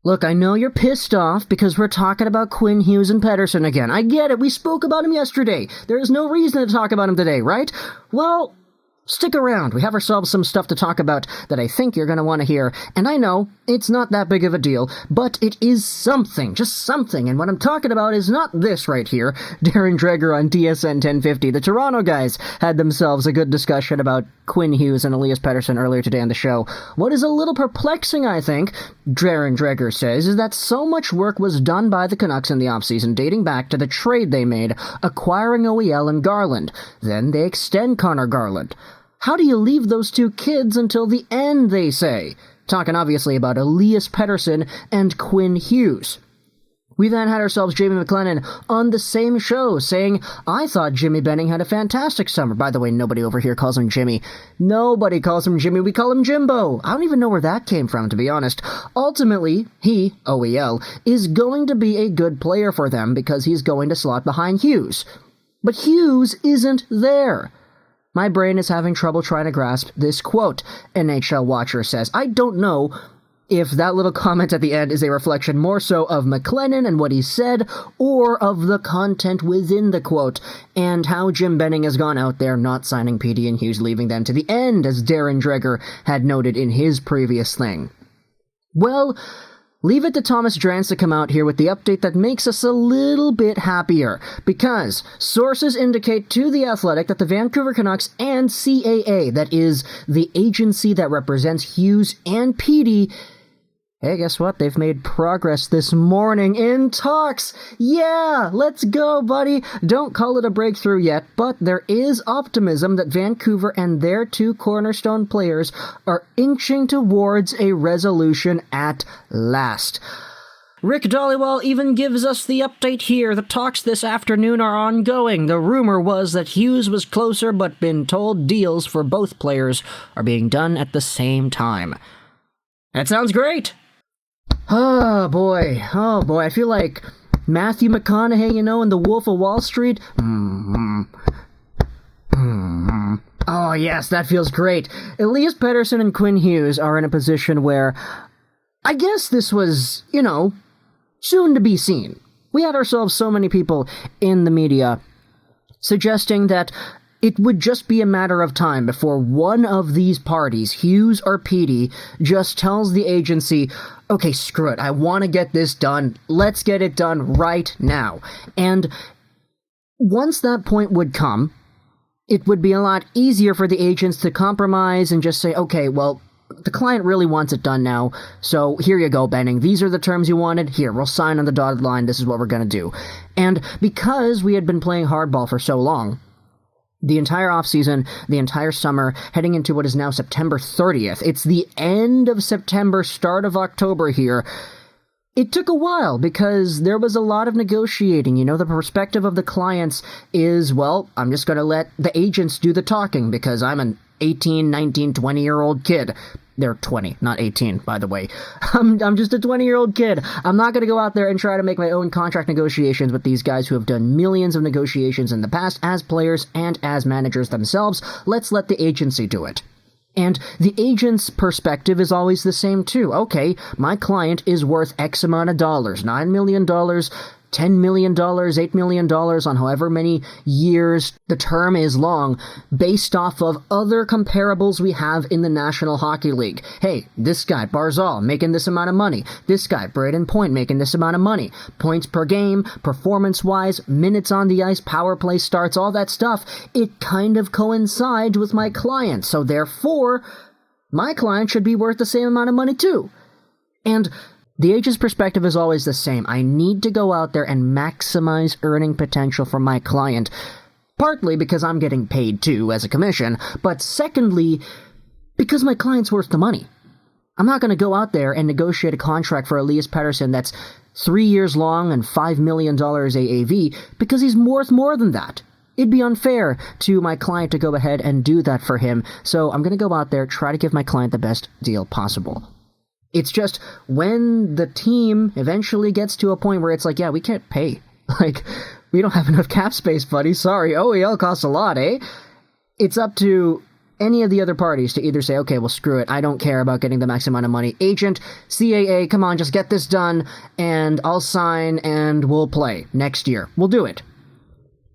Look, I know you're pissed off because we're talking about Quinn Hughes and Pettersson again. I get it, we spoke about him yesterday. There is no reason to talk about him today, right? Well, stick around. We have ourselves some stuff to talk about that I think you're going to want to hear. And I know, it's not that big of a deal, but it is something, just something. And what I'm talking about is not this right here. Darren Dreger on TSN 1050. The Toronto guys had themselves a good discussion about Quinn Hughes and Elias Pettersson earlier today on the show. What is a little perplexing, I think, Darren Dreger says, is that so much work was done by the Canucks in the offseason dating back to the trade they made, acquiring OEL and Garland. Then they extend Connor Garland. How do you leave those two kids until the end, they say? Talking obviously about Elias Pettersson and Quinn Hughes. We then had ourselves Jamie McLennan on the same show saying, I thought Jimmy Benning had a fantastic summer. By the way, nobody over here calls him Jimmy. Nobody calls him Jimmy, we call him Jimbo. I don't even know where that came from, to be honest. Ultimately, he, OEL, is going to be a good player for them because he's going to slot behind Hughes. But Hughes isn't there. My brain is having trouble trying to grasp this quote, NHL Watcher says. I don't know if that little comment at the end is a reflection more so of McLennan and what he said, or of the content within the quote, and how Jim Benning has gone out there not signing PD and Hughes, leaving them to the end, as Darren Dreger had noted in his previous thing. Well, leave it to Thomas Drance to come out here with the update that makes us a little bit happier, because sources indicate to The Athletic that the Vancouver Canucks and CAA, that is, the agency that represents Hughes and PD, hey, guess what? They've made progress this morning in talks. Yeah, let's go, buddy. Don't call it a breakthrough yet, but there is optimism that Vancouver and their two cornerstone players are inching towards a resolution at last. Rick Dhaliwal even gives us the update here. The talks this afternoon are ongoing. The rumor was that Hughes was closer, but been told deals for both players are being done at the same time. That sounds great. Oh boy, I feel like Matthew McConaughey, in The Wolf of Wall Street. Oh yes, that feels great. Elias Pettersson and Quinn Hughes are in a position where, I guess this was, soon to be seen. We had ourselves so many people in the media suggesting that it would just be a matter of time before one of these parties, Hughes or PD, just tells the agency, okay, screw it, I want to get this done, let's get it done right now. And once that point would come, it would be a lot easier for the agents to compromise and just say, okay, well, the client really wants it done now, so here you go, Benning. These are the terms you wanted. Here, we'll sign on the dotted line. This is what we're going to do. And because we had been playing hardball for so long, the entire offseason, the entire summer, heading into what is now September 30th. It's the end of September, start of October here. It took a while because there was a lot of negotiating. The perspective of the clients is, well, I'm just going to let the agents do the talking because I'm an 18, 19, 20-year-old kid. They're 20, not 18, by the way. I'm just a 20-year-old kid. I'm not going to go out there and try to make my own contract negotiations with these guys who have done millions of negotiations in the past as players and as managers themselves. Let's let the agency do it. And the agent's perspective is always the same too. Okay, my client is worth X amount of dollars, $9 million, $10 million, $8 million on however many years the term is long, based off of other comparables we have in the National Hockey League. Hey, this guy, Barzal, making this amount of money. This guy, Braden Point, making this amount of money. Points per game, performance-wise, minutes on the ice, power play starts, all that stuff. It kind of coincides with my client, so therefore, my client should be worth the same amount of money too. And the agent's perspective is always the same. I need to go out there and maximize earning potential for my client, partly because I'm getting paid too as a commission, but secondly, because my client's worth the money. I'm not going to go out there and negotiate a contract for Elias Pettersson that's 3 years long and $5 million AAV because he's worth more than that. It'd be unfair to my client to go ahead and do that for him, so I'm going to go out there, try to give my client the best deal possible. It's just when the team eventually gets to a point where it's like, yeah, we can't pay. We don't have enough cap space, buddy. Sorry, OEL costs a lot, eh? It's up to any of the other parties to either say, okay, well, screw it, I don't care about getting the max amount of money. Agent, CAA, come on, just get this done, and I'll sign, and we'll play next year. We'll do it.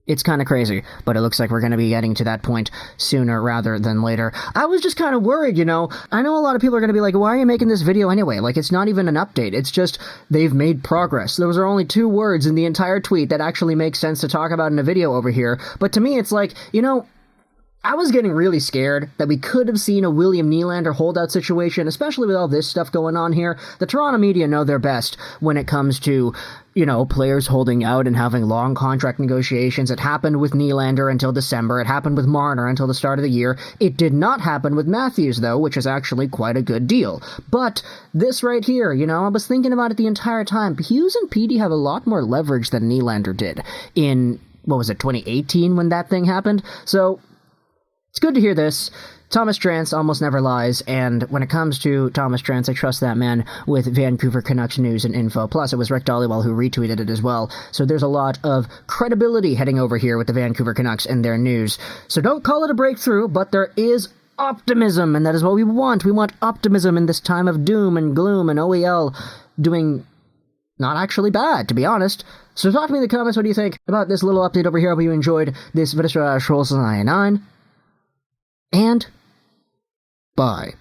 It's kind of crazy, but it looks like we're going to be getting to that point sooner rather than later. I was just kind of worried, you know. I know a lot of people are going to be like, why are you making this video anyway? Like, it's not even an update. It's just, they've made progress. Those are only 2 words in the entire tweet that actually make sense to talk about in a video over here. But to me, it's like, you know, I was getting really scared that we could have seen a William Nylander holdout situation, especially with all this stuff going on here. The Toronto media know their best when it comes to, you know, players holding out and having long contract negotiations. It happened with Nylander until December. It happened with Marner until the start of the year. It did not happen with Matthews, though, which is actually quite a good deal. But this right here, you know, I was thinking about it the entire time. Hughes and Petey have a lot more leverage than Nylander did in, what was it, 2018 when that thing happened? So it's good to hear this. Thomas Drance almost never lies, and when it comes to Thomas Drance, I trust that man with Vancouver Canucks news and info. Plus, it was Rick Dhaliwal who retweeted it as well, so there's a lot of credibility heading over here with the Vancouver Canucks and their news. So don't call it a breakthrough, but there is optimism, and that is what we want. We want optimism in this time of doom and gloom, and OEL doing not actually bad, to be honest. So talk to me in the comments, what do you think about this little update over here? I hope you enjoyed this video. And bye.